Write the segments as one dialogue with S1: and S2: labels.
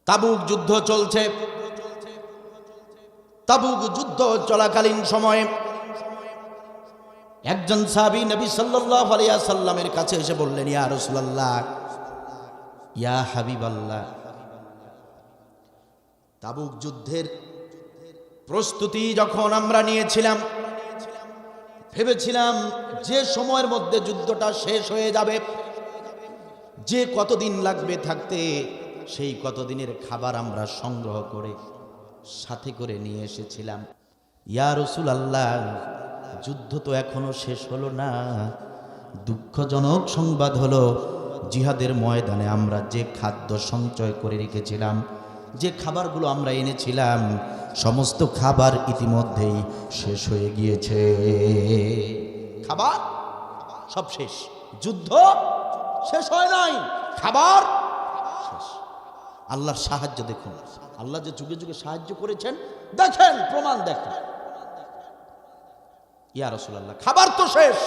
S1: তাবুক যুদ্ধ চলছে। তাবুক যুদ্ধ চলাকালীন সময়ে একজন সাহাবী নবী সাল্লাল্লাহু আলাইহি ওয়াসাল্লামের কাছে এসে বললেন, ইয়া রাসূলুল্লাহ, ইয়া হাবিবাল্লাহ, তাবুক যুদ্ধের প্রস্তুতি যখন আমরা নিয়েছিলাম, ভেবেছিলাম যে সময়ের মধ্যে যুদ্ধটা শেষ হয়ে যাবে, যে কতদিন লাগবে থাকতে, সেই কতদিনের খাবার আমরা সংগ্রহ করে সাথে করে নিয়ে এসেছিলাম। ইয়া রাসূলুল্লাহ, যুদ্ধ তো এখনো শেষ হলো না। দুঃখজনক সংবাদ হলো, জিহাদের ময়দানে আমরা যে খাদ্য সঞ্চয় করে রেখেছিলাম, যে খাবারগুলো আমরা এনেছিলাম, সমস্ত খাবার ইতিমধ্যেই শেষ হয়ে গিয়েছে। খাবার সব শেষ, যুদ্ধ শেষ হয় নাই, খাবার শেষ। আল্লাহর সাহায্য দেখুন, আল্লাহ যে যুগে যুগে সাহায্য করেছেন, দেখেন, প্রমাণ দেখেন। ইয়া রাসূলুল্লাহ, খাবার তো শেষ,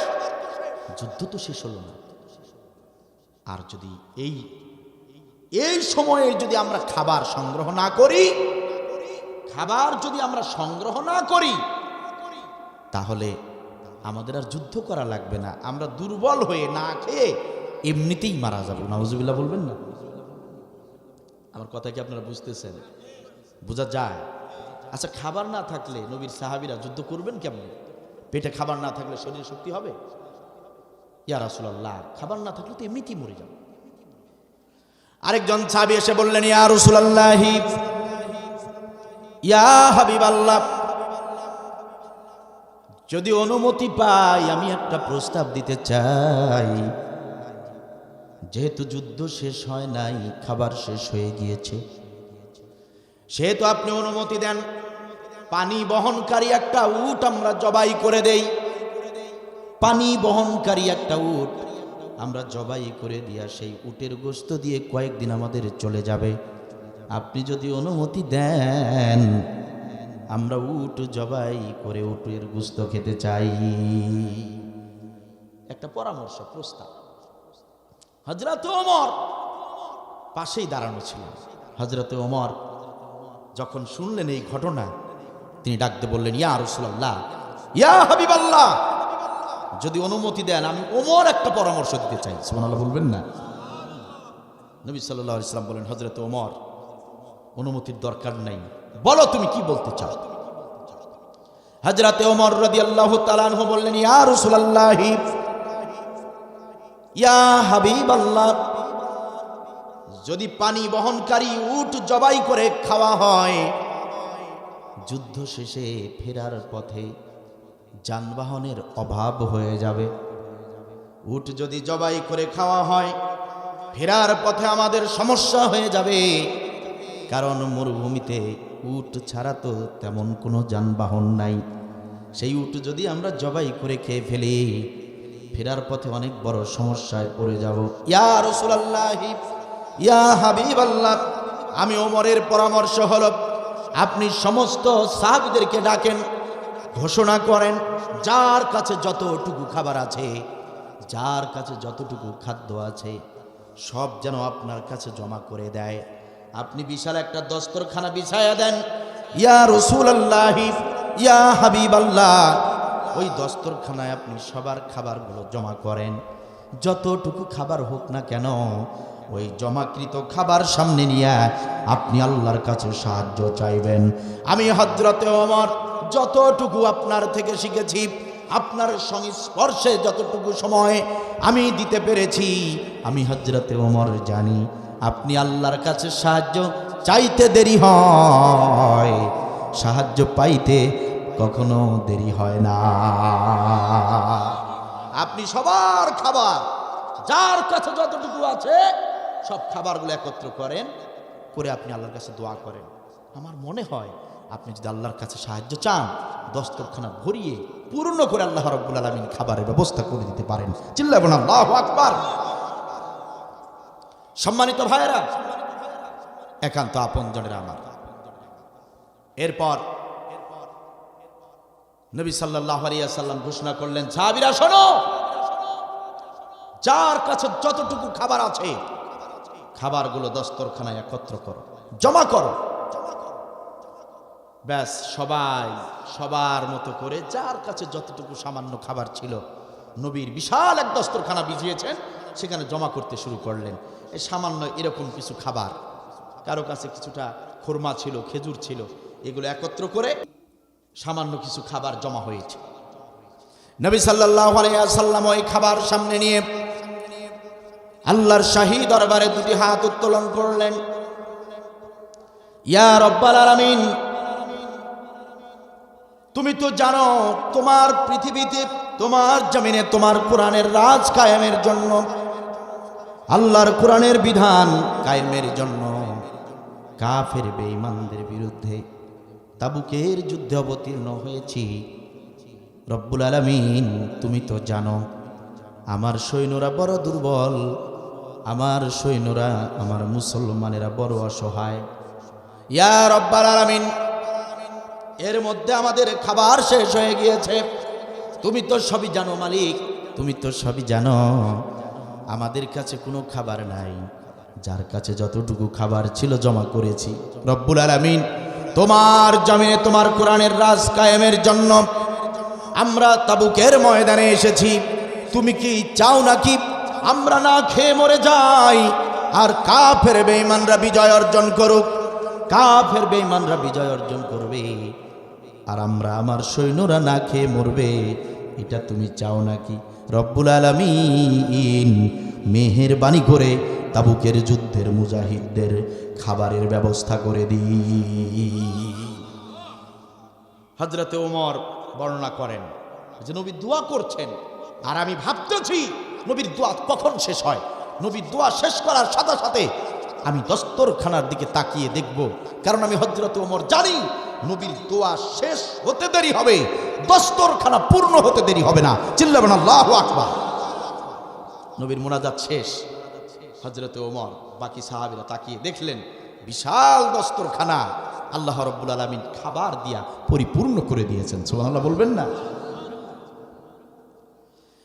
S1: যুদ্ধ তো শেষ হলো না। আর যদি এই সময়ে যদি আমরা খাবার সংগ্রহ না করি, তাহলে আমাদের আর যুদ্ধ করা লাগবে না, আমরা দুর্বল হয়ে না খেয়ে এমনিতেই মারা যাব। নাউজুবিল্লাহ বলবেন না? আমার কথা কি আপনারা বুঝতেছেন? বোঝা যায়? আচ্ছা, খাবার না থাকলে নবীর সাহাবীরা যুদ্ধ করবেন কেমন? পেটে খাবার না থাকলে শরীরে শক্তি হবে? ইয়া রাসূলুল্লাহ, খাবার না থাকলে তো এমনিতেই মরে যাব। আরেকজন সাহাবী এসে বললেন, ইয়া রাসূলুল্লাহ, ইয়া হাবিবাল্লাহ, যদি অনুমতি পাই আমি একটা প্রস্তাব দিতে চাই। যেহেতু যুদ্ধ শেষ হয় নাই, খাবার শেষ হয়ে গিয়েছে, সেহেতু আপনি অনুমতি দেন, পানি বহনকারী একটা উট আমরা জবাই করে দেই। পানি বহনকারী একটা উট আমরা জবাই করে দিয়া সেই উটের গোশত দিয়ে কয়েকদিন আমাদের চলে যাবে। আপনি যদি অনুমতি দেন, আমরা উট জবাই করে উটের গোশত খেতে চাই। একটা পরামর্শ, প্রস্তাব। হযরত ওমর পাশেই দাঁড়ানো ছিলেন। হযরত ওমর যখন শুনলেন এই ঘটনা, তিনি ডাকতে বললেন, ইয়া রাসূলুল্লাহ, ইয়া হাবিবাল্লাহ, যদি অনুমতি দেন আমি ওমর একটা পরামর্শ দিতে চাই। সুবহানাল্লাহ বলবেন না? নবী সাল্লাল্লাহু আলাইহি ওয়াসাল্লাম বলেন, হযরত ওমর, অনুমতির দরকার নাই, বলো তুমি কি বলতে চাও। হযরত ওমর রাদিয়াল্লাহু তাআলা আনহু বললেন, ইয়া রাসূলুল্লাহ, ইয়া হাবিবাল্লাহ, যদি পানি বহনকারী উট জবাই করে খাওয়া হয়, যুদ্ধ শেষে ফেরার পথে যানবাহনের অভাব হয়ে যাবে। উট যদি জবাই করে খাওয়া হয়, ফেরার পথে আমাদের সমস্যা হয়ে যাবে, কারণ মরুভূমিতে উট ছাড়া তো তেমন কোনো যানবাহন নাই। সেই উট যদি আমরা জবাই করে খেয়ে ফেলি, ফেরার পথে অনেক বড় সমস্যায় পড়ে যাব। ইয়া রাসূলুল্লাহ, ইয়া হাবিবাল্লাহ, আমি ওমরের পরামর্শ হলো, আপনি সমস্ত সাহাবীদেরকে ডাকেন, ঘোষণা করেন, যার কাছে যতটুকু খাবার আছে, যার কাছে যতটুকু খাদ্য আছে, সব যেন আপনার কাছে জমা করে দেয়। আপনি বিশাল একটা দস্তরখানা বিছায়া দেন। ইয়া রাসূলুল্লাহ, ইয়া হাবিবাল্লাহ, ওই দস্তরখানায় আপনি সবার খাবারগুলো জমা করেন। যতটুকু খাবার হোক না কেন, ওই জমাকৃত খাবার সামনে নিয়ে আপনি আল্লাহর কাছে সাহায্য চাইবেন। আমি হযরতে ওমর যতটুকু আপনার থেকে শিখেছি, আপনার সংস্পর্শে যতটুকু সময় আমি দিতে পেরেছি, আমি হযরতে ওমর জানি আপনি আল্লাহর কাছে সাহায্য চাইতে দেরি হয়, সাহায্য পাইতে কখনো দেরি হয় না। আপনি সবার খাবার, যার কাছে যতটুকু আছে, সব খাবারগুলো একত্র করেন, করে আপনি আল্লাহর কাছে দোয়া করেন। আমার মনে হয় আপনি যদি আল্লাহর কাছে সাহায্য চান, দস্তরখানা ভরিয়ে পূর্ণ করে আল্লাহ রাব্বুল আলামিন খাবারের ব্যবস্থা করে দিতে পারেন। চিল্লাবেন আল্লাহু আকবার। সম্মানিত ভাইয়েরা, একান্ত আপনজনেরা আমার, এরপর নবী সাল্লাল্লাহু আলাইহি ওয়াসাল্লাম ঘোষণা করলেন, সাহাবীরা শোনো, যার কাছে যতটুকু খাবার আছে, খাবারগুলো দস্তরখানায় একত্র করো। জমা করো। ব্যাস সবাই সবার মতো করে যার কাছে যতটুকু সামান্য খাবার ছিল, নবীর বিশাল এক দস্তরখানা বিছিয়েছেন, সেখানে জমা করতে শুরু করলেন। এই সামান্য এরকম কিছু খাবার, কারো কাছে কিছুটা খুরমা ছিল, খেজুর ছিল, এগুলো একত্র করে সামান্য কিছু খাবার জমা হয়েছে। নবী সাল্লাল্লাহু আলাইহি ওয়াসাল্লাম ওই খাবার সামনে নিয়ে আল্লাহর শাহী দরবারে দুটি হাত উত্তোলন করলেন। ইয়া রব্বাল আলামিন, তুমি তো জানো তোমার পৃথিবীতে, তোমার জমিনে তোমার কোরআনের রাজ কায়েমের জন্য, আল্লাহর কোরআনের বিধান কায়েমের জন্য কাফের বেঈমানদের বিরুদ্ধে তাবুকের যুদ্ধে অবতীর্ণ হয়েছি। রব্বুল আলামিন, তুমি তো জানো আমার সৈন্যরা বড় দুর্বল, আমার সৈন্যরা, আমার মুসলমানেরা বড় অসহায়। ইয়া রব্বুল আলামিন, এর মধ্যে আমাদের খাবার শেষ হয়ে গিয়েছে। তুমি তো সবই জানো মালিক, তুমি তো সবই জানো আমাদের কাছে কোনো খাবার নাই। যার কাছে যতটুকু খাবার ছিল জমা করেছি। রব্বুল আলামিন, তোমার জমিনে তোমার কোরআনের রাজ কায়েমের জন্য আমরা তাবুকের ময়দানে এসেছি। তুমি কি চাও নাকি আমরা না খেয়ে মরে যাই আর কাফের বেঈমানরা বিজয় অর্জন করুক? কাফের বেঈমানরা বিজয় অর্জন করবে আর আমরা, আমার সৈন্যরা না খেয়ে মরবে, এটা তুমি চাও নাকি? রব্বুল আলামিন মেহেরবানি করে তাবুকের যুদ্ধের মুজাহিদদের খাবারের ব্যবস্থা করে দিই। হযরতে ওমর বর্ণনা করেন যে নবী দোয়া করছেন, আর আমি ভাবতেছি নবীর দোয়া কখন শেষ হয়। নবীর দোয়া শেষ করার সাথে সাথে আমি দস্তরখানার দিকে তাকিয়ে দেখব, কারণ আমি হযরতে ওমর জানি নবীর দোয়া শেষ হতে দেরি হবে, দস্তরখানা পূর্ণ হতে দেরি হবে না। চিল্লাবেন আল্লাহু আকবার। নবীর মুনাজাত শেষ, হযরতে ওমর বাকি সাহাবীরা তাকিয়ে দেখলেন বিশাল দস্তরখানা আল্লাহ রাব্বুল আলামিন খাবার দিয়া পরিপূর্ণ করে দিয়েছেন। সুবহানাল্লাহ বলবেন না?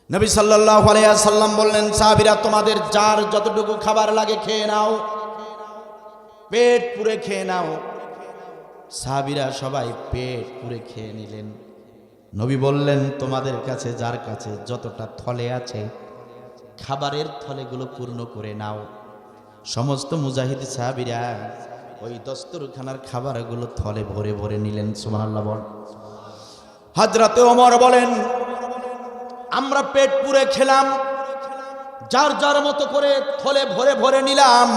S1: নবী সাল্লাল্লাহু আলাইহি ওয়াসাল্লাম বললেন, সাহাবীরা তোমাদের যার যতটুকু খাবার লাগে খেয়ে নাও, পেট পুরে খেয়ে নাও। সাহাবীরা সবাই পেট পুরে খেয়ে নিলেন। নবী বললেন, তোমাদের কাছে যার কাছে যতটা থলে আছে খাবারের থলেগুলো পূর্ণ করে নাও। সমস্ত মুজাহিদ সাহাবীরা ওই দস্তরখানার খাবারগুলো থলে ভরে ভরে নিলেন। সুবহানাল্লাহ বল। হযরতে ওমর বলেন, আমরা পেট পুরে খেলাম, যার যার মতো করে থলে ভরে ভরে নিলাম,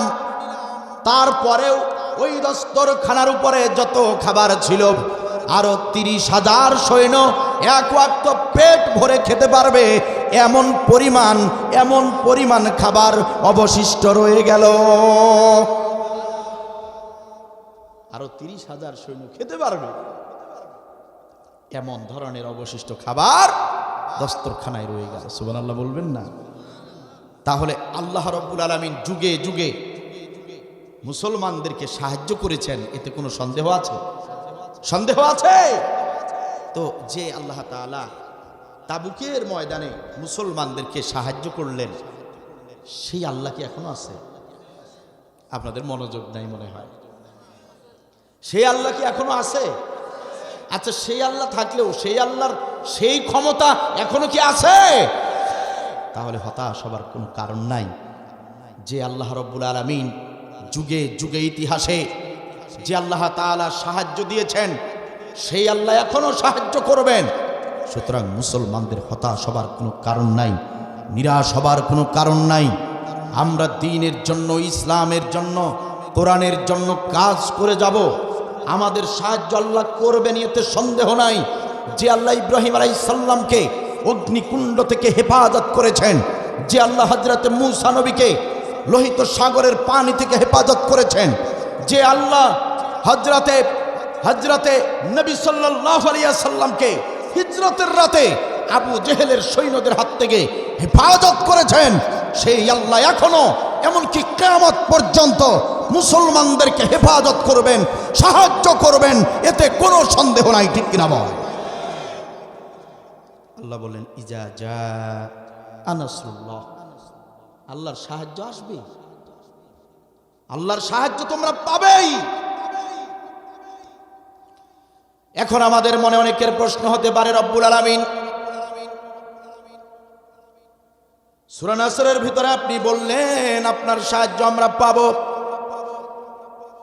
S1: তারপরেও ওই দস্তরখানার উপরে যত খাবার ছিল আরো 30,000 সৈন্য এক ওয়াক্ত পেট ভরে খেতে পারবে এমন পরিমাণ খাবার অবশিষ্ট রয়ে গেল। আরো 30,000 সৈন্য খেতে পারবে এমন ধরনের অবশিষ্ট খাবার দস্তরখানায় রয়ে গেল। সুবহানাল্লাহ বলবেন না? তাহলে আল্লাহ রাব্বুল আলামিন যুগে যুগে মুসলমানদেরকে সাহায্য করেছেন, এতে কোনো সন্দেহ আছে? সন্দেহ আছে? তো যে আল্লাহ তাআলা তাবুকের ময়দানে মুসলমানদেরকে সাহায্য করলেন, সেই আল্লাহ কি এখনো আছে? আপনাদের মনোযোগ নাই মনে হয়। সেই আল্লাহ কি এখনো আছে? আচ্ছা, সেই আল্লাহ থাকলেও সেই আল্লাহর সেই ক্ষমতা এখনো কি আছে? তাহলে হতাশ হবার কোনো কারণ নাই। যে আল্লাহ রাব্বুল আলামিন যুগে যুগে ইতিহাসে যে আল্লাহ তাআলা সাহায্য দিয়েছেন, সেই আল্লাহ এখনো সাহায্য করবেন। সুতরাং মুসলমানদের হতাশ হবার কোনো কারণ নাই, নিরাশ হবার কোনো কারণ নাই। আমরা দ্বীনের জন্য, ইসলামের জন্য, কোরআনের জন্য কাজ করে যাব। আমাদের সাহায্য আল্লাহ করবেন, এতে সন্দেহ নাই। যে আল্লাহ ইব্রাহিম আলাইহিস সালামকে অগ্নিকুণ্ড থেকে হেফাজত করেছেন, যে আল্লাহ হযরতে মূসা নবীকে লোহিত সাগরের পানি থেকে হেফাজত করেছেন, যে আল্লাহ হযরতে নবী সাল্লাল্লাহু আলাইহি ওয়াসাল্লামকে হিজরতের রাতে আবু জেহেলের সৈন্যদের হাত থেকে হেফাজত করেছেন, সেই আল্লাহ এখনো এমনকি কিয়ামত পর্যন্ত মুসলমানদেরকে হেফাজত করবেন, সাহায্য করবেন, এতে কোনো সন্দেহ নাই। ঠিক কিনা বল? আল্লাহ বলেন, ইজা জাআ নাসরুল্লাহ, আল্লাহর সাহায্য আসবে। আল্লাহর সাহায্য তোমরা পাবেই। এখন আমাদের মনে অনেকের প্রশ্ন হতে পারে, রব্বুল আলামিন সূরা নাসরের ভিতরে আপনি বললেন আপনার সাহায্য আমরা পাব,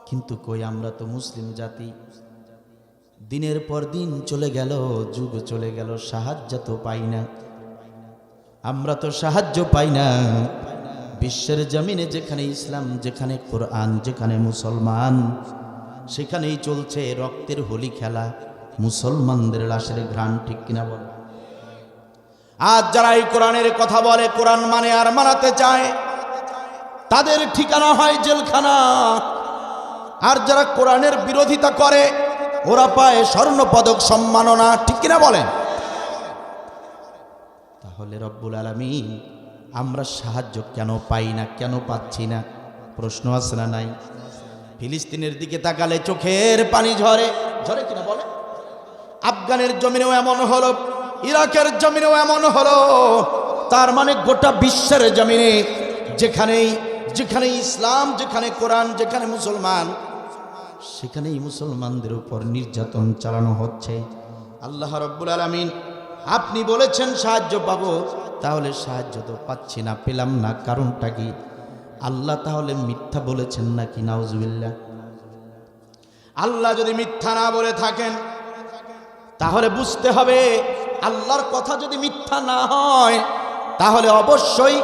S1: কিন্তু কই আমরা তো মুসলিম জাতি, দিনের পর দিন চলে গেল, যুগ চলে গেল, সাহায্য তো পাই না, আমরা তো সাহায্য পাই না। বিশ্বের জমিনে যেখানে ইসলাম, যেখানে কোরআন, যেখানে মুসলমান, সেখানেই চলছে রক্তের হোলি খেলা, মুসলমানদের লাশের ঘ্রাণ, ঠিক কিনা বল? আজ যারা এই কোরআনের কথা বলে, কোরআন মানে আর মানাতে চায়, তাদের ঠিকানা হয় জেলখানা। আর যারা কোরআনের বিরোধিতা করে ওরা পায় স্বর্ণপদক সম্মাননা, ঠিক কিনা বলেন? তাহলে রব্বুল আলামিন আমরা সাহায্য কেন পাই না, কেন পাচ্ছি না? প্রশ্ন আছে না নাই? ফিলিস্তিনের দিকে তাকালে চোখের পানি ঝরে, ঝরে কিনা বলে? আফগানের জমিনেও এমন হলো, ইরাকের জমিনেও এমন হলো। তার মানে গোটা বিশ্বের জমিনে যেখানেই যেখানে ইসলাম, যেখানে কোরআন, যেখানে মুসলমান, সেখানেই মুসলমানদের উপর নির্যাতন চালানো হচ্ছে। আল্লাহ রাব্বুল আলামিন আপনি বলেছেন সাহায্য পাবো, তাহলে সাহায্য তো পাচ্ছি না, পেলাম না, কারণটা কি? আল্লাহ তাহলে মিথ্যা বলেছেন নাকি? নাউজুবিল্লাহ। আল্লাহ যদি মিথ্যা না বলে থাকেন তাহলে বুঝতে হবে আল্লাহর কথা যদি মিথ্যা না হয় তাহলে অবশ্যই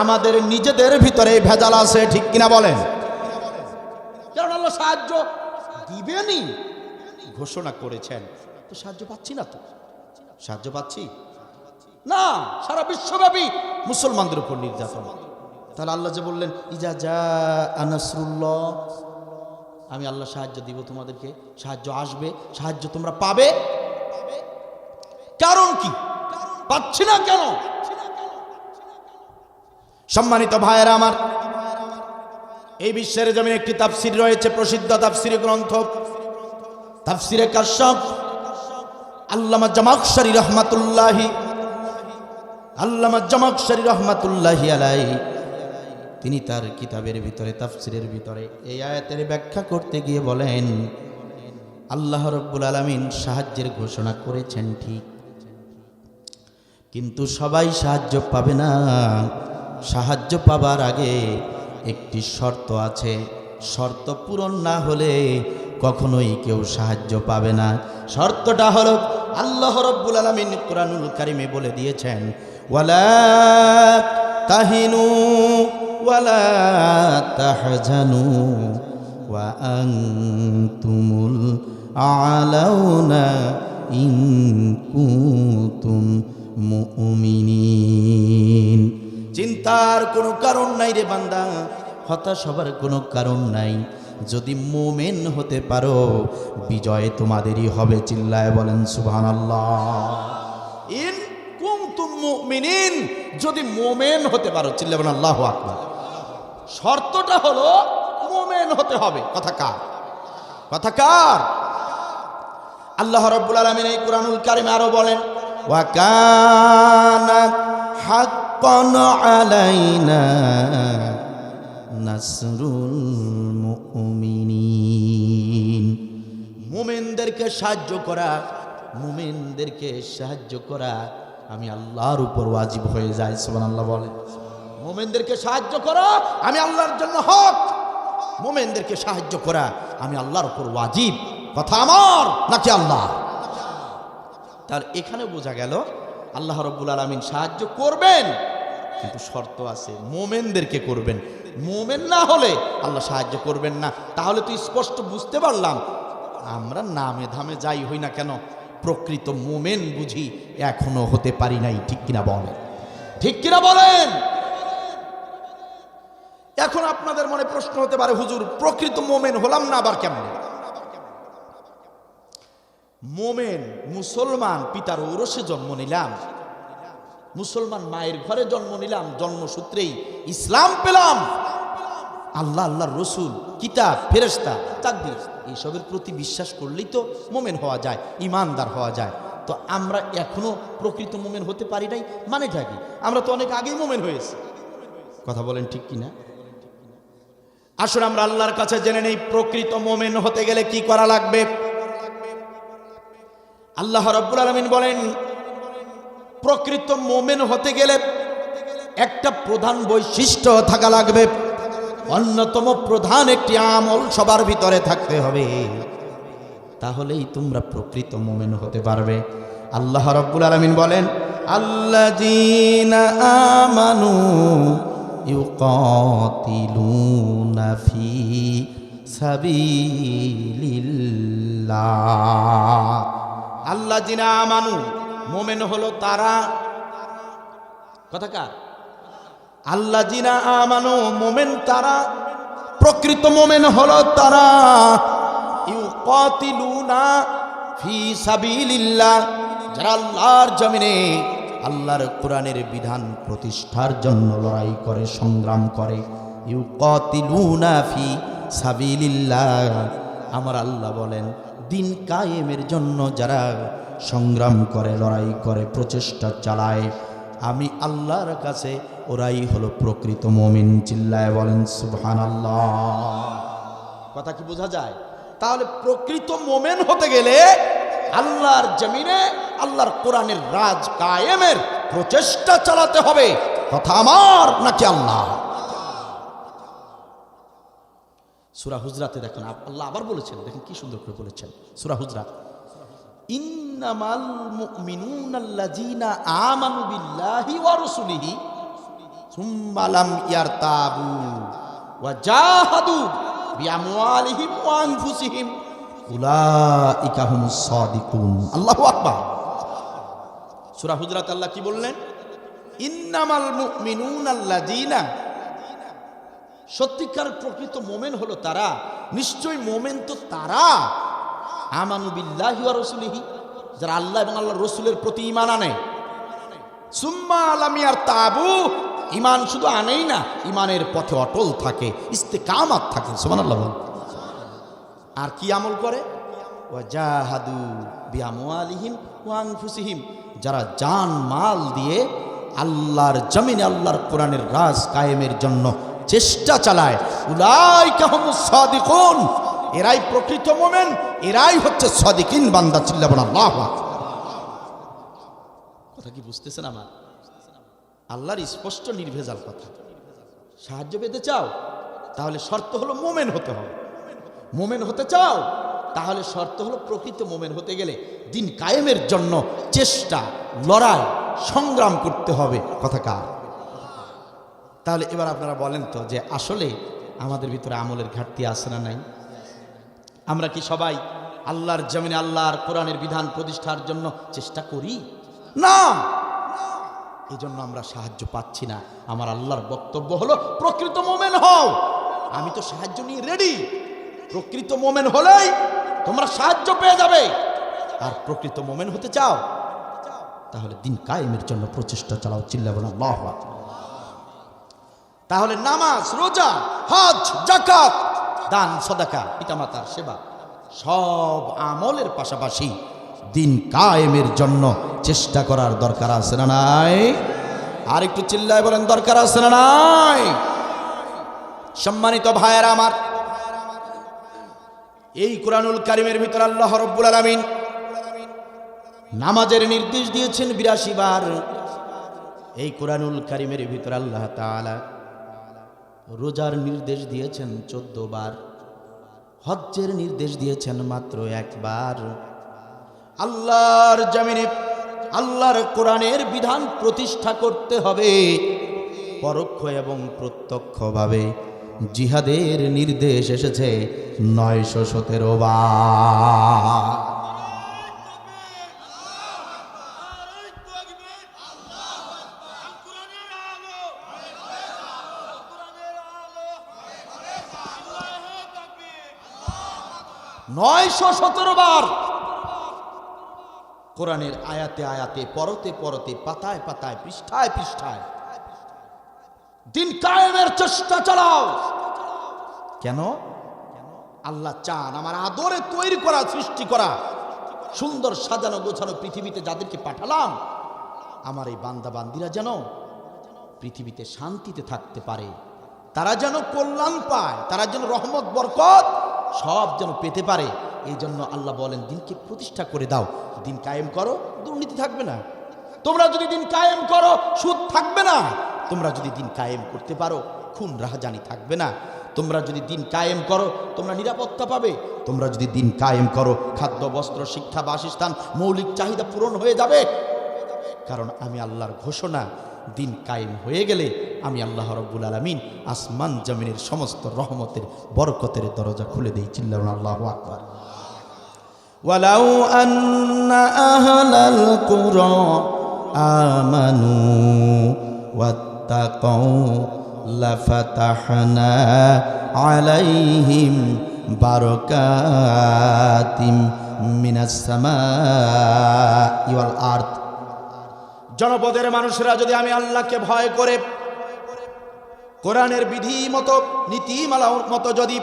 S1: আমাদের নিজেদের ভিতরে ভেজাল আছে, ঠিক কিনা বলেন? কারণ আল্লাহ সাহায্য দিবেনই ঘোষণা করেছেন, তো সাহায্য পাচ্ছি না, তো সাহায্য পাচ্ছি না। সারা বিশ্বব্যাপী মুসলমানদের উপর নির্যাতন। তাহলে আল্লাহ যে বললেন ইজা জাআ নাসরুল্লাহ, আমি আল্লাহ সাহায্য দিব তোমাদেরকে, সাহায্য আসবে, সাহায্য তোমরা পাবে, কারণ কি? পাচ্ছি না কেন? সম্মানিত ভাইয়েরা আমার, এই বিশ্বের জমিনে একটি তাফসীর রয়েছে, প্রসিদ্ধ তাফসীরের গ্রন্থ তাফসীরে কাশফ, আল্লামা জামাখশরী রহমাতুল্লাহি আলাইহি তিনি তার কিতাবের ভিতরে, তাফসীরের ভিতরে এই আয়াতের ব্যাখ্যা করতে গিয়ে বলেন, আল্লাহ রাব্বুল আলামিন সাহায্যের ঘোষণা করেছেন ঠিক, কিন্তু সবাই সাহায্য পাবে না। সাহায্য পাবার আগে একটি শর্ত আছে, শর্ত পূরণ না হলে কখনোই কেউ সাহায্য পাবে না। শর্তটা হলো আল্লাহ রাব্বুল আলামিন কুরআনুল কারীমে বলে দিয়েছেন, ওয়ালা তাহিনু ওয়ালা তাহজানু ওয়া আনতুমুল আলাউনা ইন কুনতুম মুমিনিন। চিন্তার কোনো কারণ নাই রে বান্দা, হতাশ হবার কোনো কারণ নাই। যদি মুমিন হতে পারো বিজয় তোমাদেরই হবে। চিল্লায় বলেন সুবহানাল্লাহ। ইন কুনতুম মুমিনিন, যদি মুমিন হতে পারো, চিল্লায় বলেন আল্লাহু আকবার। শর্তটা হলো মুমিন হতে হবে। কথা কার? কথা কার? আল্লাহ রাব্বুল আলামিন এই কুরআনুল কারীমে আরো বলেন, ওয়া কানা হাক্কান আলাইনা নাসরুল মুমিনিন। মুমিনদেরকে সাহায্য করা, মুমিনদেরকে সাহায্য করা আমি আল্লাহর উপর ওয়াজিব হয়ে যায়। সুবহানাল্লাহ বলেন। মুমিনদেরকে সাহায্য করা আমি আল্লাহর জন্য হক, মুমিনদেরকে সাহায্য করা আমি আল্লাহর উপর ওয়াজিব। কথা আমার নাকি আল্লাহ? তাহলে এখানে বোঝা গেল আল্লাহ রাব্বুল আলামিন সাহায্য করবেন, কিন্তু শর্ত আছে, মুমিনদেরকে করবেন। মুমিন না হলে আল্লাহ সাহায্য করবেন না। তাহলে তো স্পষ্ট বুঝতে পারলাম আমরা নামে ধামে যাই হই না কেন, প্রকৃত মুমিন বুঝি এখনো হতে পারি নাই। ঠিক কিনা বলেন? ঠিক কিনা বলেন? এখন আপনাদের মনে প্রশ্ন হতে পারে, হুজুর প্রকৃত মুমিন হলাম না আবার কেমনে? মুমিন মুসলমান পিতার ঔরসে জন্ম নিলাম, মুসলমান মায়ের ঘরে জন্ম নিলাম, জন্মসূত্রেই ইসলাম পেলাম, আল্লাহ, আল্লাহর রসুল, কিতাব, ফেরেশতা, তাকদীর এইসবের প্রতি বিশ্বাস করলেই তো মুমিন হওয়া যায়, ইমানদার হওয়া যায়। তো আমরা এখনো প্রকৃত মুমিন হতে পারি নাই, মানেটা কি? আমরা তো অনেক আগেই মুমিন হয়েছি। কথা বলেন ঠিক কিনা? আসুন আমরা আল্লাহর কাছে জেনে নেই প্রকৃত মুমিন হতে গেলে কি করা লাগবে। আল্লাহ রাব্বুল আলামিন বলেন, প্রকৃত মুমিন হতে গেলে একটা প্রধান বৈশিষ্ট্য থাকা লাগবে, অন্যতম প্রধান একটি আমল সবার ভিতরে থাকতে হবে, তাহলেই তোমরা প্রকৃত মুমিন হতে পারবে। আল্লাহ রাব্বুল আলামিন বলেন, আল্লাযীনা আমানু ইউকাতিলুনা ফি সাবিলিল্লাহ। আল্লাযীনা আমানু, মুমিন হলো তারা, কথা কার? আল্লাযীনা আমানু, মুমিন তারা, প্রকৃত মুমিন হলো তারা, ইউকাতিলুনা ফি সাবিলিল্লাহ, যারা আল্লাহর জমিনে আল্লাহর কোরআনের বিধান প্রতিষ্ঠার জন্য লড়াই করে, সংগ্রাম করে। ইউকাতিলুনা ফি সাবিলিল্লাহ, আমার আল্লাহ বলেন দিন কায়েমের জন্য যারা সংগ্রাম করে, লড়াই করে, প্রচেষ্টা চালায়, আমি আল্লাহর কাছে ওরাই হলো প্রকৃত মুমিন। চিল্লায় বলেন সুবহানাল্লাহ। কথা কি বোঝা যায়? তাহলে প্রকৃত মুমিন হতে গেলে আল্লাহর জমিনে আল্লাহর কোরআনের রাজ কায়েমের প্রচেষ্টা চালাতে হবে। কথা আমার নাকি আল্লাহ? সূরা হুজরাতে দেখেন আল্লাহ আবার বলেছেন, দেখেন কি সুন্দর করে বলেছেন সূরা হুজরাত, ইন্নামাল মুমিনুনাল্লাযীনা আমানু বিল্লাহি ওয়া রাসূলিহি সুম্মা লাম ইয়ারতাবু ওয়া জাহাদু বিআমওয়ালিহিম ওয়া আনফুসিহিম উলাইকা হুমুস সাদিকুন। আল্লাহু আকবার। সূরা হুজরাত আল্লাহ কি বললেন? ইন্নামাল মুমিনুনাল্লাযীনা, সত্যিকার প্রকৃত মুমিন হলো তারা, নিশ্চয়ই মুমিন তো তারা, আমানু বিল্লাহি ওয়া রাসূলিহি, যারা আল্লাহ এবং আল্লাহর রাসূলের প্রতি ঈমান আনে। সুম্মা লাম ইয়ারতাবু, ঈমান শুধু আনেই না, ঈমানের পথে অটল থাকে, ইস্তেকামাত থাকে। সুবহানাল্লাহ। আর কি আমল করে? ওয়া জাহাদু বিআমওয়ালিহিম ওয়া আনফুসিহিম, যারা জান মাল দিয়ে আল্লাহর জমিনে আল্লাহর কোরআনের রাজ কায়েমের জন্য চেষ্টা চালায়। উলাইকা হুমুস সাদিকুন, এরাই প্রকৃত মুমিন, এরাই হচ্ছে সাদিকিন বান্দা। চিল্লা বলেন আল্লাহু আকবার। কথা কি বুঝতেছেন আমার? আল্লাহর স্পষ্ট নির্ভেজাল কথা। সাহায্য পেতে চাও তাহলে শর্ত হলো মুমিন হতে হবে। মুমিন হতে চাও তাহলে শর্ত হলো প্রকৃত মুমিন হতে গেলে দিন কায়েমের জন্য চেষ্টা, লড়াই, সংগ্রাম করতে হবে। কথা কার? তাহলে এবার আপনারা বলেন তো যে আসলে আমাদের ভিতরে আমলের ঘাটতি আছে না নাই? আমরা কি সবাই আল্লাহর জমিনে আল্লাহর কোরআনের বিধান প্রতিষ্ঠার জন্য চেষ্টা করি? না, এই জন্য আমরা সাহায্য পাচ্ছি না। আমার আল্লাহর বক্তব্য হলো প্রকৃত মুমিন হও। আমি তো সাহায্য নিয়ে রেডি। প্রকৃত মুমিন হলেই তোমরা সাহায্য পেয়ে যাবে। আর প্রকৃত মুমিন হতে চাও তাহলে দিন কায়েমের জন্য প্রচেষ্টা চালাও। চিল্লা বলেন আল্লাহু আকবার। তাহলে নামাজ, রোজা, হজ, যাকাত, দান, সাদাকা, পিতামাতার সেবা, সব আমলের পাশাপাশি দিন কায়েমের জন্য চেষ্টা করার দরকার আছে না নাই? আর একটু চিল্লায় বলেন দরকার আছে না নাই? সম্মানিত ভাইয়েরা আমার, এই কুরআনুল কারীমের ভিতর আল্লাহ রাব্বুল আলামিন নামাজের নির্দেশ দিয়েছেন ৮২ বার। এই কুরআনুল কারীমের ভিতর আল্লাহ তাআলা রোজার নির্দেশ দিয়েছেন ১৪ বার, হজ্জের নির্দেশ দিয়েছেন মাত্র একবার। আল্লাহর জমিনে আল্লাহর কোরআনের বিধান প্রতিষ্ঠা করতে হবে পরোক্ষ এবং প্রত্যক্ষভাবে। জিহাদের নির্দেশ এসেছে ৯১৭ বার। বার কোরআনের আয়াতে আয়াতে, পরতে পরতে, পাতায় পাতায়, পৃষ্ঠায় পৃষ্ঠায় দিন কায়েমের চেষ্টা চালাও। কেন? আল্লাহ চান আমার আদরে তৈরি করা, সৃষ্টি করা, সুন্দর সাজানো গোছানো পৃথিবীতে যাদেরকে পাঠালাম, আমার এই বান্দা বান্দিরা যেন পৃথিবীতে শান্তিতে থাকতে পারে, তারা যেন কল্যাণ পায়, তারা যেন রহমত বরকত সব যেন পেতে পারে। এই জন্য আল্লাহ বলেন দিনকে প্রতিষ্ঠা করে দাও, দিন কায়েম করো, দুর্নীতি থাকবে না। তোমরা যদি দিন কায়েম করো সুদ থাকবে না। তোমরা যদি দিন কায়েম করতে পারো খুন রাহাজানি থাকবে না। তোমরা যদি দিন কায়েম করো তোমরা নিরাপত্তা পাবে। তোমরা যদি দিন কায়েম করো খাদ্য বস্ত্র শিক্ষা বাসস্থান মৌলিক চাহিদা পূরণ হয়ে যাবে। কারণ আমি আল্লাহর ঘোষণা, দিন কায়েম হয়ে গেলে আমি আল্লাহ রাব্বুল আলামিন আসমান জমিনের সমস্ত রহমতের বরকতের দরজা খুলে দেই। চিল্লাউন আল্লাহু আকবার। ওয়ালাউ আন্না আহলাল কুরা আমানু ওয়াত্তাকাউ লাফাতাহনা আলাইহিম বারাকাতিম মিনাস সামাই ওয়াল আরদ। জনপদের মানুষরা যদি আমি আল্লাহকে ভয় করে কোরআনের বিধি মতো নীতিমালা মতো যদি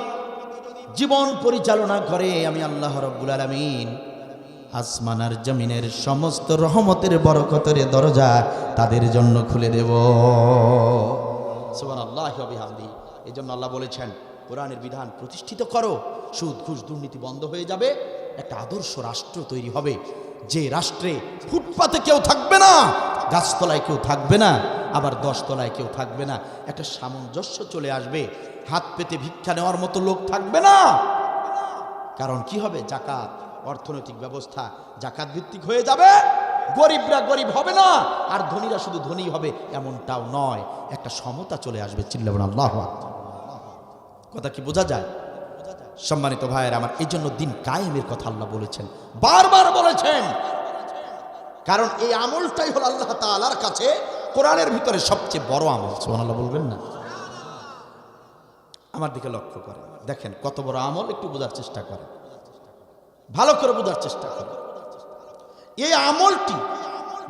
S1: জীবন পরিচালনা করে, আমি আল্লাহ রাব্বুল আলামিন আসমান আর জমিনের সমস্ত রহমতের বরকতের দরজা তাদের জন্য খুলে দেব। সুবহানাল্লাহি ওয়া বিহামদিহি। এই জন্য আল্লাহ বলেছেন কোরআনের বিধান প্রতিষ্ঠিত করো, সুদ ঘুষ দুর্নীতি বন্ধ হয়ে যাবে, একটা আদর্শ রাষ্ট্র তৈরি হবে। যে রাষ্ট্রে ফুটপাতে কেউ থাকবে না, গাছতলায় কেউ থাকবে না, আবার 10 তলায় কেউ থাকবে না। একটা সামঞ্জস্য চলে আসবে। হাত পেতে ভিক্ষা নেওয়ার মতো লোক থাকবে না। কারণ কি হবে, জাকাত, অর্থনৈতিক ব্যবস্থা জাকাত ভিত্তিক হয়ে যাবে। গরিবরা গরিব হবে না আর ধনীরা শুধু ধনী হবে এমনটাও নয়, একটা সমতা চলে আসবে। চিল্লাবেন আল্লাহু আকবার। কথা কি বোঝা যায়? সম্মানিত ভাইয়েরা আমার, এই জন্য দিন কায়েমের কথা আল্লাহ বলেছেন, বারবার বলেছেন। কারণ এই আমলটাই হলো আল্লাহ তাআলার কাছে কোরআনের ভিতরে সবচেয়ে বড় আমল। সুবহানাল্লাহ বলবেন না? আমার দিকে লক্ষ্য করেন, দেখেন কত বড় আমল, একটু বোঝার চেষ্টা করেন, ভালো করে বোঝার চেষ্টা করেন। এই আমলটি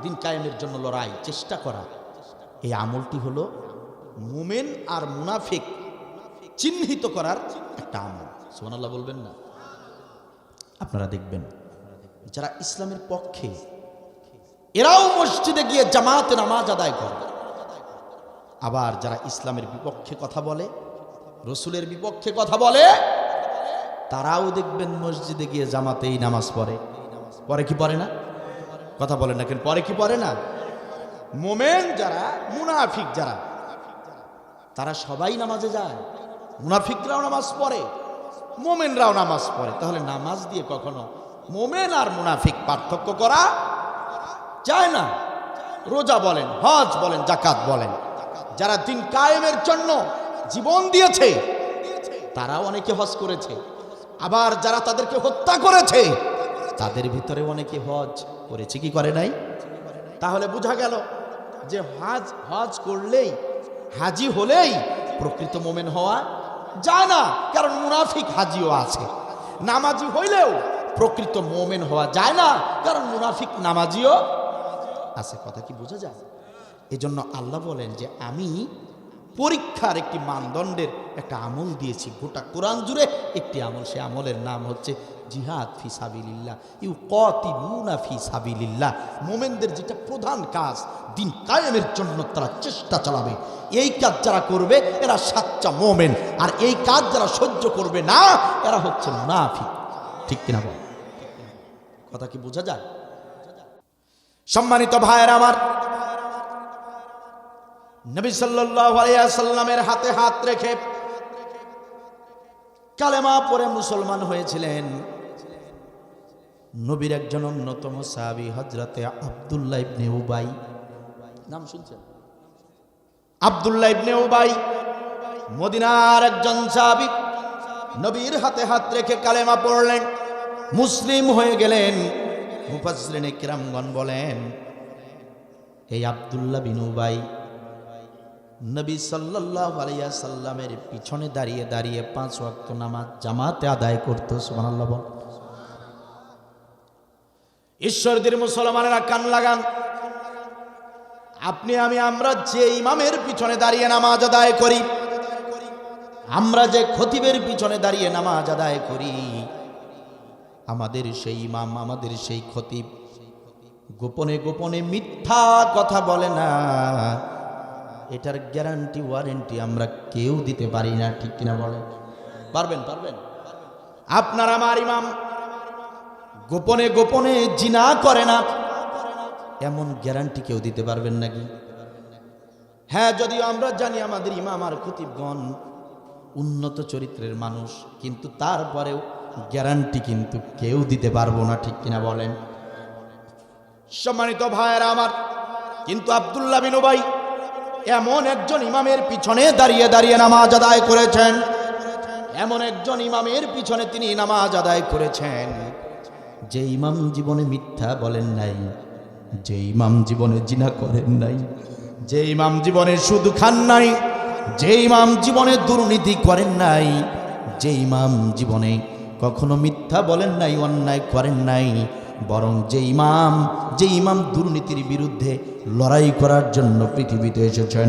S1: দিন কায়েমের জন্য লড়াই চেষ্টা করা, এই আমলটি হলো মুমিন আর মুনাফিক চিহ্নিত করার একটা আমল। সুবহানাল্লাহ বলবেন না? আপনারা দেখবেন যারা ইসলামের পক্ষে এরাও মসজিদে গিয়ে জামাতে নামাজ আদায় করে, আবার যারা ইসলামের বিপক্ষে কথা বলে, রসুলের বিপক্ষে কথা বলে, তারাও দেখবেন মসজিদে গিয়ে জামাতেই নামাজ পড়ে। পরে কি পড়ে না? কথা বলেন না কেন? পরে কি পড়ে না? মোমেন যারা, মুনাফিক যারা, তারা সবাই নামাজে যায়। মুনাফিকরাও নামাজ পড়ে, মোমেনরাও নামাজ পড়ে। তাহলে নামাজ দিয়ে কখনো মোমেন আর মুনাফিক পার্থক্য করা যায় না। রোজা বলেন, হজ বলেন, জাকাত বলেন, যারা দিন কায়েমের জন্য জীবন দিয়েছে তারাও অনেকে হজ করেছে, আবার যারা তাদেরকে হত্যা করেছে তাদের ভিতরে অনেকে হজ করেছে, কি করে নাই? তাহলে বোঝা গেল যে হজ করলেই, হাজি হলেই প্রকৃত মোমেন হওয়া যায় না। কারণ মুনাফিক হাজিও আছে। নামাজি হইলেও প্রকৃত মোমেন হওয়া যায় না, কারণ মুনাফিক নামাজিও আছে। কথা কি বোঝা যায়? এজন্য আল্লাহ বলেন যে আমি পরীক্ষার একটি মানদণ্ডের একটা আমল দিয়েছি গোটা কোরআন জুড়ে, একটি আমল, সে আমলের নাম হচ্ছে জিহাদ ফি সাবিলিল্লাহ, ইউকাতিলুনা ফি সাবিলিল্লাহ। মোমেনদের যেটা প্রধান কাজ, দিন কায়েমের জন্য তারা চেষ্টা চালাবে। এই কাজ যারা করবে এরা সাচ্চা মোমেন, আর এই কাজ যারা সহ্য করবে না এরা হচ্ছে মুনাফিক। ঠিক কিনা বল? কথা কি বোঝা যায়? সম্মানিত ভাইয়েরা আমার, নবী সাল্লাল্লাহু আলাইহি ওয়াসাল্লামের হাতে হাত রেখে কালেমা পড়ে মুসলমান হয়েছিলেন নবীর একজন অন্যতম সাহাবী হযরতে আব্দুল্লাহ ইবনে উবাই। নাম শুনছেন? আব্দুল্লাহ ইবনে উবাই মদিনার একজন সাহাবী, নবীর হাতে হাত রেখে কালেমা পড়লেন, মুসলিম হয়ে গেলেন। মুফাসসিরিনে কিরামগণ বলেন, এই আব্দুল্লাহ বিন উবাই নবী সাল্লাল্লাহু আলাইহি ওয়াসাল্লামের পিছনে দাঁড়িয়ে দাঁড়িয়ে 5 ওয়াক্ত নামাজ জামাতে আদায় করত। সুবহানাল্লাহ বল। ঈশ্বরদের মুসলমানেরা কান লাগান, আপনি আমি আমরা যে ইমামের পিছনে দাঁড়িয়ে নামাজ আদায় করি, আমরা যে খতিবের পিছনে দাঁড়িয়ে নামাজ আদায় করি, আমাদের সেই ইমাম, আমাদের সেই খতিব গোপনে গোপনে মিথ্যা কথা বলে না, এটার গ্যারান্টি ওয়ারেন্টি আমরা কেউ দিতে পারি না, ঠিক কিনা বলেন? পারবেন? আপনার আমার ইমাম গোপনে গোপনে জিনা করে না, এমন গ্যারান্টি কেউ দিতে পারবেন নাকি? হ্যাঁ, যদিও আমরা জানি আমাদের ইমাম আর খতিবগণ উন্নত চরিত্রের মানুষ, কিন্তু তারপরেও গ্যারান্টি কিন্তু কেউ দিতে পারবো না, ঠিক কিনা বলেন? সম্মানিত ভাইয়েরা আমার, কিন্তু আব্দুল্লাহ বিন উবাই এমন একজন ইমামের পিছনে দাঁড়িয়ে দাঁড়িয়ে নামাজ আদায় করেছেন, এমন একজন ইমামের পিছনে তিনি নামাজ আদায় করেছেন যে ইমাম জীবনে মিথ্যা বলেন নাই, যে ইমাম জীবনে জিনা করেন নাই, যে ইমাম জীবনে সুদ খান নাই, যে ইমাম জীবনে দুর্নীতি করেন নাই, যে ইমাম জীবনে কখনো মিথ্যা বলেন নাই, অন্যায় করেন নাই, বরং যে ইমাম দুর্নীতির বিরুদ্ধে লড়াই করার জন্য পৃথিবীতে এসেছেন,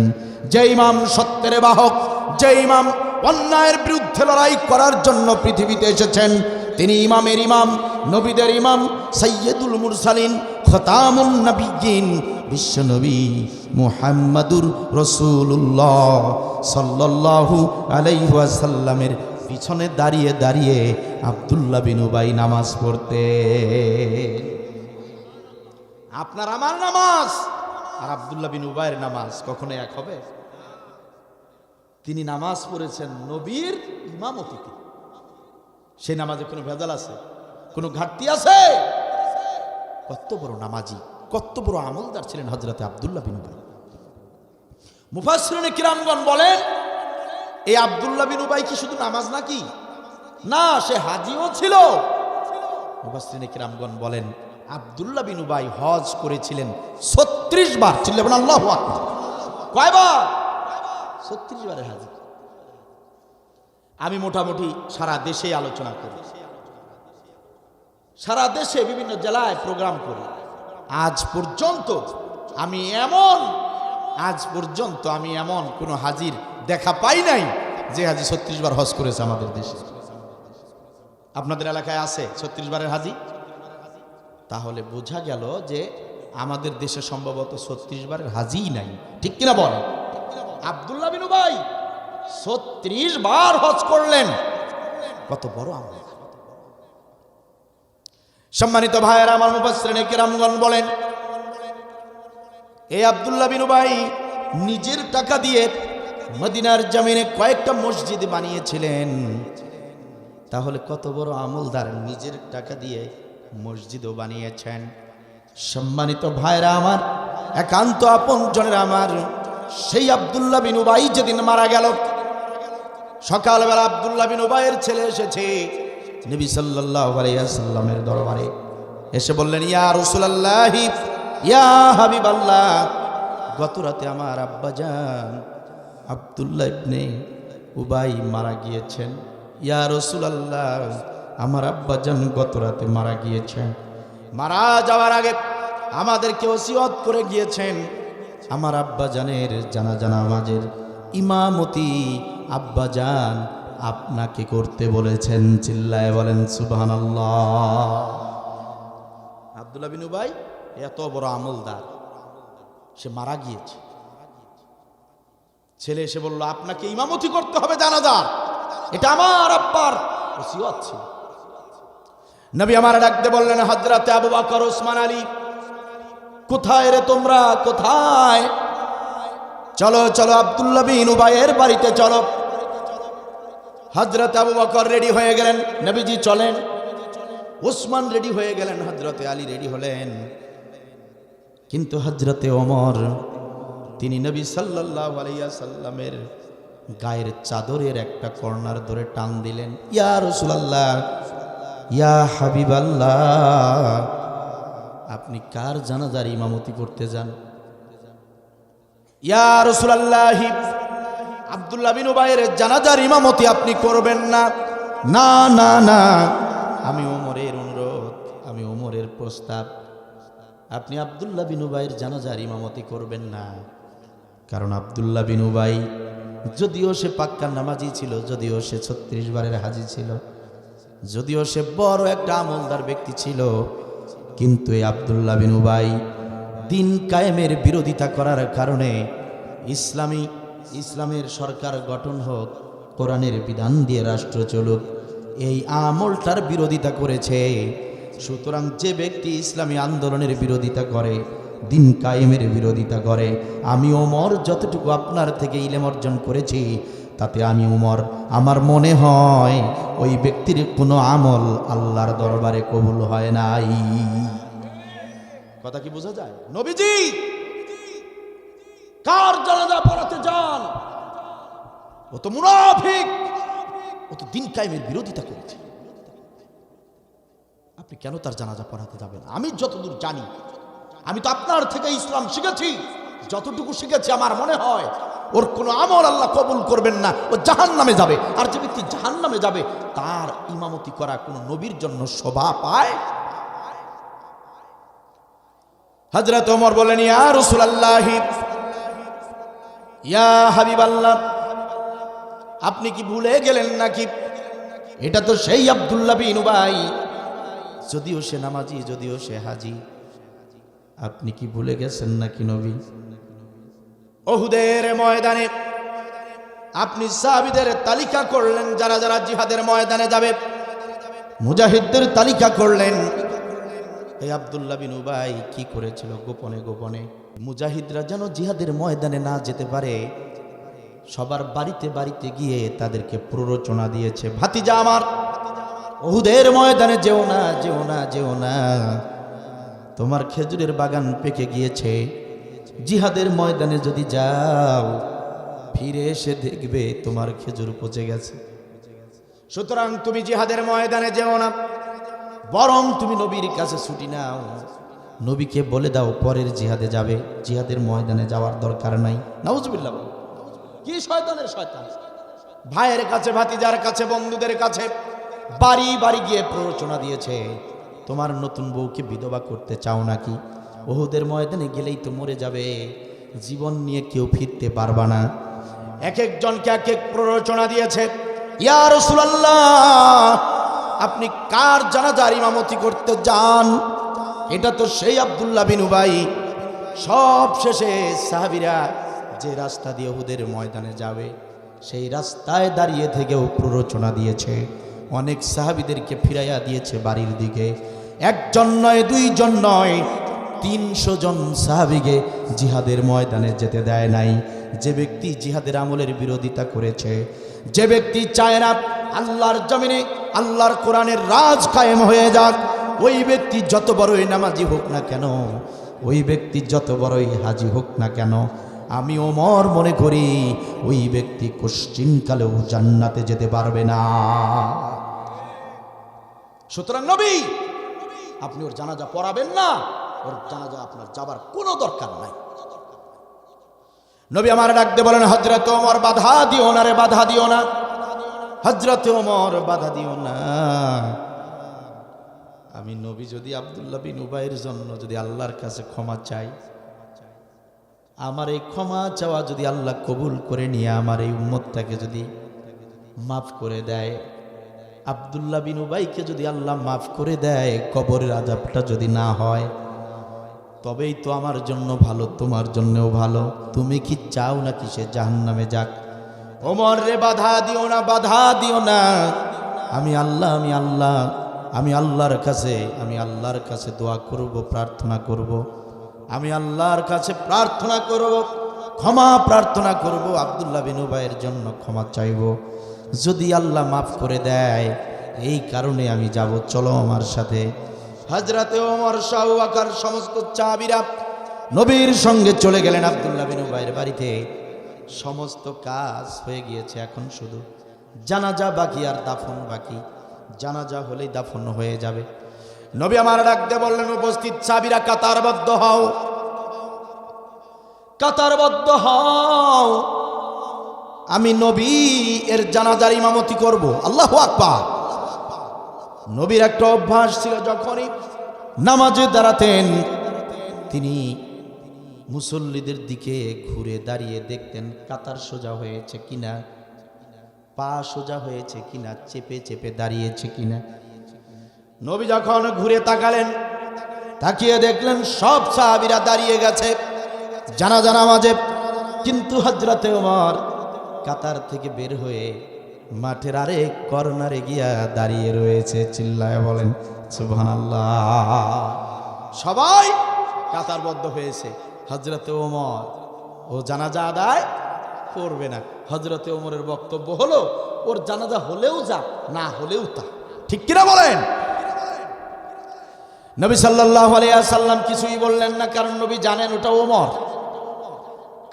S1: যে ইমাম সত্যের বাহক, যে ইমাম অন্যায়ের বিরুদ্ধে লড়াই করার জন্য পৃথিবীতে এসেছেন, তিনি ইমামের ইমাম, নবীদের ইমাম, সাইয়্যিদুল মুরসালিন, খতামুন নবিয়্যিন, বিশ্বনবী মুহাম্মাদুর রাসূলুল্লাহ সাল্লাল্লাহু আলাইহি ওয়াসাল্লামের পিছনে দাঁড়িয়ে দাঁড়িয়ে আব্দুল্লাহ বিন উবাই নামাজ পড়তে। আপনার আমার নামাজ আর আব্দুল্লাহ বিন উবাইয়ের নামাজ কখনো এক হবে? তিনি নামাজ পড়েছেন নবীর ইমামতিতে, সেই নামাজে কোনো ভেজাল আছে? কোনো ঘাটতি আছে? কত বড় নামাজি, কত বড় আমলদার ছিলেন হযরত আব্দুল্লাহ বিন উবাই। মুফাসসিরিনে কিরামগণ বলেন, এই আব্দুল্লাহ বিন উবাই কি শুধু নামাজ নাকি? না, সে হাজিও ছিল। মুফাসসিরিনে কিরামগণ বলেন, আব্দুল্লাহ বিন উবাই হজ করেছিলেন 36 বার। চিল্লাবেন আল্লাহু আকবার। কয়বার? 36 বারের হাজি। আমি মোটামুটি সারা দেশে আলোচনা করি, সারা দেশে বিভিন্ন জেলায় প্রোগ্রাম করি। আজ পর্যন্ত আমি এমন কোন হাজির দেখা পাই নাই যে হাজি 36 বার হজ করেছে আমাদের দেশে। আপনাদের এলাকায় আছে 36 বারের হাজি? তাহলে বোঝা গেল যে আমাদের দেশে সম্ভবত 36 বারের হাজিই নাই, ঠিক কিনা বল? আব্দুল্লাহ বিন উবাই 36 বার হজ করলেন, কত বড় আমল। সম্মানিত ভাইয়েরা আমার, মুফাসসিরিনে কিরামগণ বলেন, এই আব্দুল্লাহ বিন উবাই নিজের টাকা দিয়ে মদিনার জমিনে কয়েকটা মসজিদ বানিয়েছিলেন। তাহলে কত বড় আমলদার, নিজের টাকা দিয়ে মসজিদও বানিয়েছেন। সম্মানিত ভাইরা আমার, একান্ত আপনজনেরা আমার, সেই আব্দুল্লাহ বিন উবাই যেদিন মারা গেল, সকালবেলা আব্দুল্লাহ বিন উবাইয়ের ছেলে এসেছে নবী সাল্লাল্লাহু আলাইহি ওয়াসাল্লামের দরবারে, এসে বললেন, ইয়া রাসূলুল্লাহ, ইয়া হাবিবাল্লাহ, গত রাতে আমার আব্বাজান আব্দুল্লাহ ইবনে উবাই মারা গিয়েছেন। ইয়া রাসূলুল্লাহ, আমার আব্বাজান গত রাতে মারা গিয়েছেন। মারা যাওয়ার আগে আমাদেরকে ওসিয়ত করে গিয়েছেন, আমার আব্বাজানের জানাজা নামাজের ইমামতি আব্বাজান আপনাকে করতে বলেছেন। চিল্লায় বলেন সুবহানাল্লাহ। আব্দুল্লাহ বিন উবাই এত বড় আমলদার, সে মারা গিয়েছে। ছেলে এসে বলল, আপনাকে ইমামতি করতে হবে জানাজার, এটা আমার আব্বার ওসিয়ত ছিল। নবী আমার ডাকতে বললেন, হযরতে আবু বকর, ওসমান, আলী, কোথায় রে তোমরা, কোথায়? চলো চলো আব্দুল্লাহ বিন উবাইয়ের বাড়িতে চলো। হযরতে আবু বকর রেডি হয়ে গেলেন, নবীজি চলেন। ওসমান রেডি হয়ে গেলেন, হযরতে আলী রেডি হলেন। কিন্তু হযরতে ওমর, তিনি নবী সাল্লাল্লাহু আলাইহি ওয়াসাল্লামের গায়ের চাদরের একটা কর্নার ধরে টান দিলেন। ইয়া রাসূলুল্লাহ, ইয়া হাবিবাল্লাহ, আপনি কার জানাজার ইমামতি করতে যান? ইয়া রাসূলুল্লাহ, আব্দুল্লাহ বিন উবাইয়ের জানাজার ইমামতি আপনি করবেন না। না না না, আমি ওমরের অনুরোধ, আমি ওমরের প্রস্তাব, আপনি আব্দুল্লাহ বিন উবাইয়ের জানাজার ইমামতি করবেন না। কারণ আব্দুল্লাহ বিন উবাই যদিও সে পাক্কা নামাজি ছিল, যদিও সে 36 বারের হাজি ছিল, যদিও সে বড় একটা আমলদার ব্যক্তি ছিল, কিন্তু এই আব্দুল্লাহ বিন উবাই দিন কায়েমের বিরোধিতা করার কারণে ইসলামের সরকার গঠন হোক, কোরআনের বিধান দিয়ে রাষ্ট্র চলুক, এই আমলটার বিরোধিতা করেছে। সুতরাং যে ব্যক্তি ইসলামী আন্দোলনের বিরোধিতা করে, দিন কায়েমের বিরোধিতা করে, আমি ওমর যতটুকু আপনার থেকে ইলম অর্জন করেছি, তাতে আমি ওমর, আমার মনে হয় ওই ব্যক্তির কোনো আমল আল্লাহর দরবারে কবুল হয় নাই। কথা কি বোঝা যায়? নবীজি কার জানাজা পড়াতে যান, ও তো মুনাফিক, ও তো দিন কায়েমের বিরোধিতা করেছে, আপনি কেন তার জানাজা পড়াতে যাবেন? আমি যতদূর জানি, আমি তো আপনার থেকে ইসলাম শিখেছি, যতটুকু শিখেছি আমার মনে হয় ওর কোনো আমল আল্লাহ কবুল করবেন না, ও জাহান্নামে যাবে। আর যে ব্যক্তি জাহান্নামে যাবে, তার ইমামতি করা কোনো নবীর জন্য শোভা পায়? হযরত ওমর বলেন, ইয়া রাসূলুল্লাহ, ইয়া হাবিবাল্লাহ, আপনি কি ভুলে গেলেন নাকি? এটা তো সেই আব্দুল্লাহ বিন উবাই, যদিও সে নামাজি, যদিও সে হাজি, আপনি কি ভুলে গেছেন নাকি নবী? উহুদের ময়দানে আপনি সাহাবীদের তালিকা করলেন, যারা যারা জিহাদের ময়দানে যাবে, মুজাহিদদের তালিকা করলেন। এই আব্দুল্লাহ বিন উবাই কি করেছিল? গোপনে গোপনে মুজাহিদরা যেন জিহাদের ময়দানে না যেতে পারে, সবার বাড়িতে বাড়িতে গিয়ে তাদেরকে প্ররোচনা দিয়েছে, ভাতিজা আমার, উহুদের ময়দানে যেও না, যেও না, যেও না, তোমার খেজুরের বাগান পেকে গিয়েছে, জিহাদের ময়দানে যদি যাও, ফিরে এসে দেখবে তোমার খেজুর পচে গেছে। সুতরাং তুমি জিহাদের ময়দানে যেও না, বরং তুমি নবীর কাছে ছুটি নাও, নবীকে বলে দাও পরের জিহাদে যাবে, জিহাদের ময়দানে যাওয়ার দরকার নাই। নাউজুবিল্লাহ। কি শয়তানের শয়তান! ভাইয়ের কাছে, ভাতিজার কাছে, বন্ধুদের কাছে বাড়ি বাড়ি গিয়ে প্ররোচনা দিয়েছে, তোমার নতুন বউকে বিধবা করতে চাও নাকি? উহুদের ময়দানে গেলেই তো মরে যাবে, জীবন নিয়ে কেউ ফিরতে পারবা না। এক একজনকে এক এক প্ররোচনা দিয়েছে। ইয়া রাসূলুল্লাহ, আপনি কার জানাজার ইমামতি করতে যান? এটা তো সেই আব্দুল্লাহ বিন উবাই। সব শেষে সাহাবীরা যে রাস্তা দিয়ে উহুদের ময়দানে যাবে, সেই রাস্তায় দাঁড়িয়ে থেকেও প্ররোচনা দিয়েছে, অনেক সাহাবীদেরকে ফিরাইয়া দিয়েছে বাড়ির দিকে। একজন নয়, দুইজন নয়, 300 জন সাহাবীকে জিহাদের ময়দানে যেতে দেয় নাই। যে ব্যক্তি জিহাদের আমলের বিরোধিতা করেছে, যে ব্যক্তি চায় না আল্লাহর জমিনে আল্লাহর কোরআনের রাজ কায়েম হয়ে যাক, ওই ব্যক্তি যত বড়ই নামাজি হোক না কেন, ওই ব্যক্তি যত বড়ই হাজি হোক না কেন, আমি ওমর মনে করি ওই ব্যক্তি কোশ্চিনকালেও জান্নাতে যেতে পারবে না। সুতরাং নবী, আপনি ওর জানাজা পড়াবেন না, ওর জানাজা আপনার যাবার কোনো দরকার নাই। নবী আমার ডাকতে বলেন, হযরত ওমর বাধা দিও না রে, বাধা দিও না, হযরত ওমর বাধা দিও না। আমি নবী যদি আব্দুল্লাহ বিন উবাইয়ের জন্য যদি আল্লাহর কাছে ক্ষমা চাই, আমার এই ক্ষমা চাওয়া যদি আল্লাহ কবুল করে নিয়ে আমার এই উম্মতটাকে যদি মাফ করে দেয়, আব্দুল্লাহ বিন উবাইকে যদি আল্লাহ মাফ করে দেয়, কবরের আযাবটা যদি না হয়, তবেই তো আমার জন্য ভালো, তোমার জন্যও ভালো। তুমি কি চাও নাকি সে জাহান্নামে যাক? ওমর রে, বাধা দিও না, বাধা দিও না। আমি আল্লাহ, আমি আল্লাহ, আমি আল্লাহর কাছে দোয়া করব, প্রার্থনা করব, আমি আল্লাহর কাছে প্রার্থনা করব, ক্ষমা প্রার্থনা করব, আব্দুল্লাহ বিন উবাইয়ের জন্য ক্ষমা চাইব। যদি আল্লাহ মাফ করে দেয়, এই কারণে আমি যাব, চলো আমার সাথে। হযরতে ওমর, আবু বকর, সমস্ত সাহাবীরা নবীর সঙ্গে চলে গেলেন আব্দুল্লাহ বিন উবাইয়ের বাড়িতে। সমস্ত কাজ হয়ে গিয়েছে, এখন শুধু জানাজা বাকি আর দাফন বাকি। জানাজা হলেই দাফন হয়ে যাবে। নবী আমার ডাকতে বললেন, উপস্থিত সাহাবীরা কাতারবদ্ধ হও, কাতারবদ্ধ হও, আমি নবী এর জানাজার ইমামতি করব। আল্লাহু আকবার। নবীর একটা অভ্যাস ছিল, যখনই নামাজে দাঁড়াতেন তিনি মুসল্লিদের দিকে ঘুরে দাঁড়িয়ে দেখতেন কাতার সোজা হয়েছে কিনা, পা সোজা হয়েছে কিনা, চেপে চেপে দাঁড়িয়েছে কিনা। নবী যখন ঘুরে তাকালেন, তাকিয়ে দেখলেন সব সাহাবীরা দাঁড়িয়ে গেছে জানাজা নামাজে। কিন্তু হযরতে ওমর কাতার থেকে বের হয়ে মাঠের আরেক কর্নারে গিয়া দাঁড়িয়ে রয়েছে। চিল্লায় বলেন সুবহানাল্লাহ। সবাই কাতারবদ্ধ হয়েছে। হযরতে ওমর ও জানাজা আদায় করবে না। হযরতে ওমরের বক্তব্য হলো, ওর জানাজা হলেও যাক, না হলেও তা। ঠিক কিনা বলেন? নবী সাল্লাল্লাহু আলাইহি ওয়াসাল্লাম কিছুই বললেন না, কারণ নবী জানেন ওটা ওমর।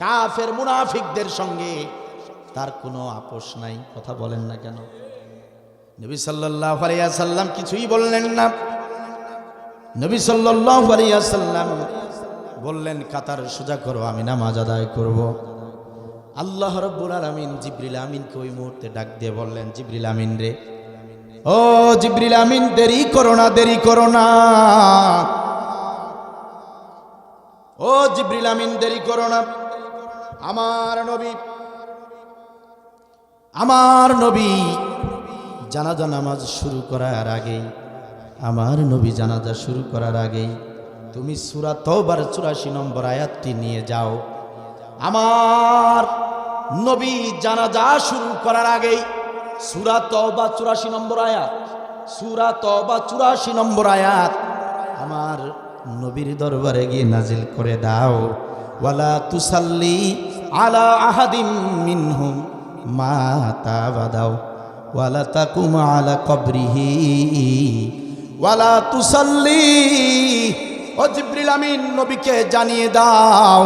S1: কাফের মুনাফিকদের সঙ্গে তার কোনো আপোষ নাই। কথা বলেন না কেন? নবী সাল্লাল্লাহু আলাইহি ওয়াসাল্লাম কিছুই বললেন না। নবী সাল্লাল্লাহু আলাইহি ওয়াসাল্লাম বললেন, কাতার সোজা করো, আমি নামাজ আদায় করব। আল্লাহ রাব্বুল আলামিন জিবরিল আমিনকে ওই মুহূর্তে ডাক দিয়ে বললেন, জিবরিল আমিন রে, ও জিবরিল আমিন, দেরি করো না, দেরি করো না। ও জিবরিল আমিন, দেরি করো না। আমার নবী জানাজা নামাজ শুরু করার আগেই, আমার নবী জানাজা শুরু করার আগেই তুমি সূরা তাওবার 84 নম্বর আয়াতটি নিয়ে যাও। আমার নবী জানাজা শুরু করার আগেই সূরা তাওবা 84 নম্বর আয়াত, সূরা তাওবা 84 নম্বর আয়াত আমার নবীর দরবারে গিয়ে নাজিল করে দাও। ওয়ালা তুসাল্লি আলা আহাদিম মিনহুম মাতা বাদাও ওয়ালা তাকুম আলা কবরিহি ওয়ালা তুসাল্লি। ও জিবরিল আমিন, নবীকে জানিয়ে দাও,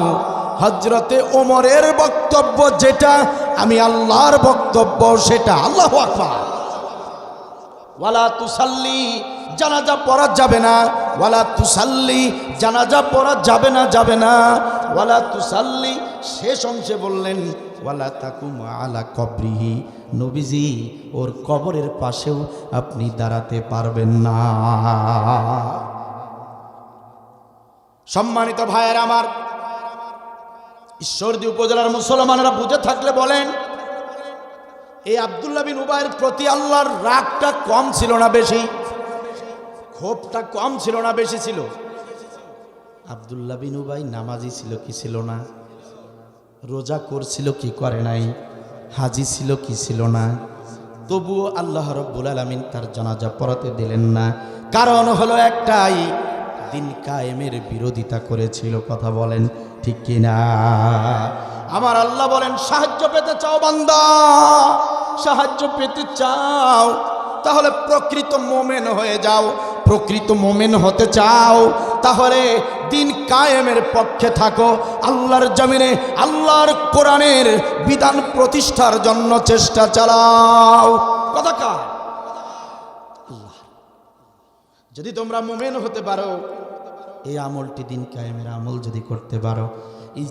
S1: হযরতে ওমরের বক্তব্য যেটা, আমি আল্লাহর বক্তব্য সেটা। আল্লাহু আকবার। ওয়ালা তুসাল্লি, জানাজা পড়া যাবে না। ওয়ালা তুসাল্লি, জানাজা পড়া যাবে না, যাবে না। ওয়ালা তুসাল্লি, শেষ অংশে বললেন ওয়ালা তাকুম আলা কবরিহি, নবীজি ওর কবরের পাশেও আপনি দাঁড়াতে পারবেন না। সম্মানিত ভাইয়েরা আমার, ঈশ্বরদী উপজেলার মুসলমানেরা বুঝে থাকলে বলেন, এই আব্দুল্লাহ বিন উবাইয়ের প্রতি আল্লাহর রাগটা কম ছিল না বেশি? ক্ষোভটা কম ছিল না বেশি ছিল? আব্দুল্লাহ বিন উবাই নামাজি ছিল কি ছিল না? রোজা করছিল কি করে নাই? হাজি ছিল কি ছিল না? তবুও আল্লাহ রাব্বুল আলামিন তার জানাজা পড়াতে দিলেন না। কারণ হলো একটাই, দিন কায়েমের বিরোধিতা করেছিল। কথা বলেন ঠিক কিনা? আমার আল্লাহ বলেন, সাহায্য পেতে চাও বান্দা, সাহায্য পেতে চাও, তাহলে প্রকৃত মোমেন হয়ে যাও। প্রকৃত মোমেন হতে চাও, তাহলে দিন কায়েমের পক্ষে থাকো। আল্লাহর জমিনে আল্লাহর কোরআনের বিধান প্রতিষ্ঠার জন্য চেষ্টা চালাও। কথা কার? আল্লাহ। যদি তোমরা মোমেন হতে পারো, এই আমলটি দিন কায়েমের আমল যদি করতে পারো, এই